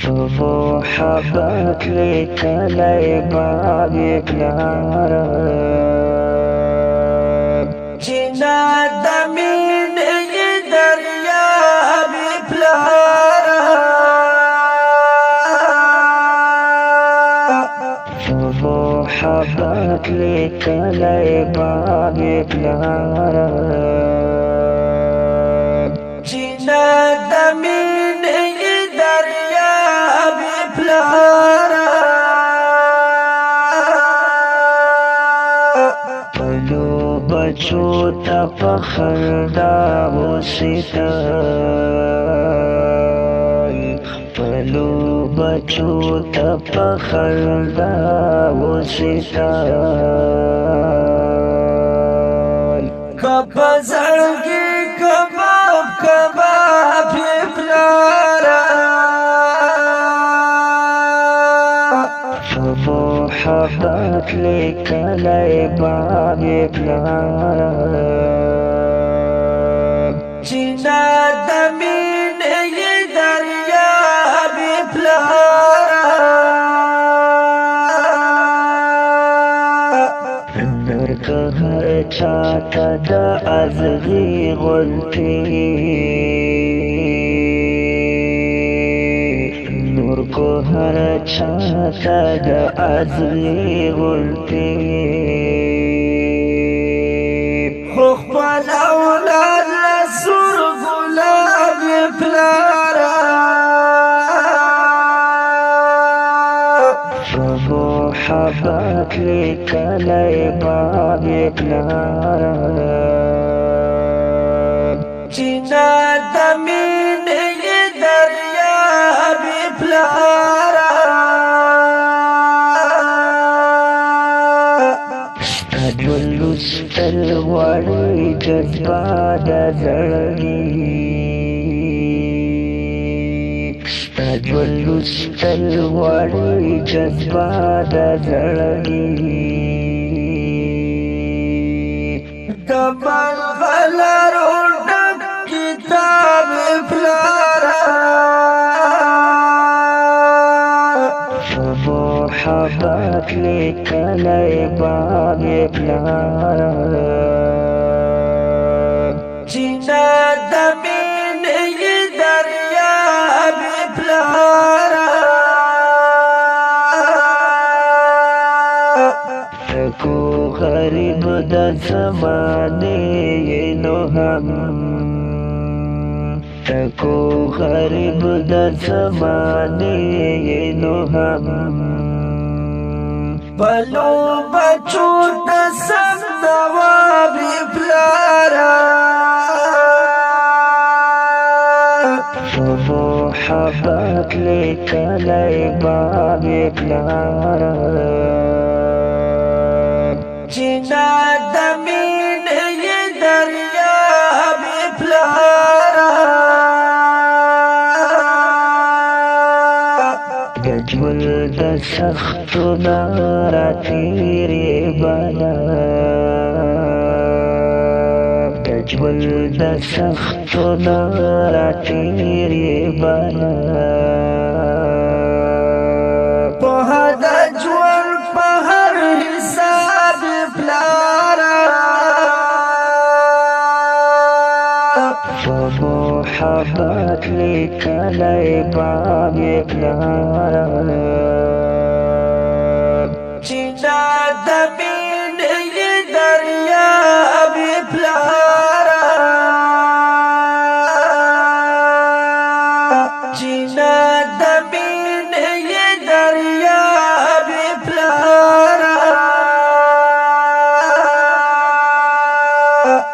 محبت لیکلی بابی پلارم چینا د مینې دریابی پلارم محبت لیکلی بابی پلارم چینا د مینې دریابی پلارم پلو بچو تا پخندا وسیتای پلو بچو تا پخندا وسیتای کپا زړګي کباب کباب پلارا محبت لیکلی بابی پلارم چینا د مینې دریابی پلارم نرکه هر چاته د ازغي غلطي نور کو هر چاته د ازغي غلطي خو خپل اولاد لسور ګلاب پلارا محبت لیکلی بابی پلارم چینا د مینې دریابی پلارم ستا لوستل غواړي جذبه د زړګي ستا لوستل غواړي جذبه د زړګي د ملغلرو ډک کتاب پلارم محبت لیکلی بابی پلارم چینا د مینې دریابی پلارم تکو غریب د زمانې نو هم تکو غریب د زمانې نو هم بلو بچو د سم دوابی پلارم محبت لیکلی بابی پلارم چینا د مینې دریابی پلارم د ژوند د سختو نه راتېرې بلا د ژوند د سختو نه راتېرې بلا پوهه د ژوند په هر حساب پلارم محبت لیکلی بابی پلارم چینا د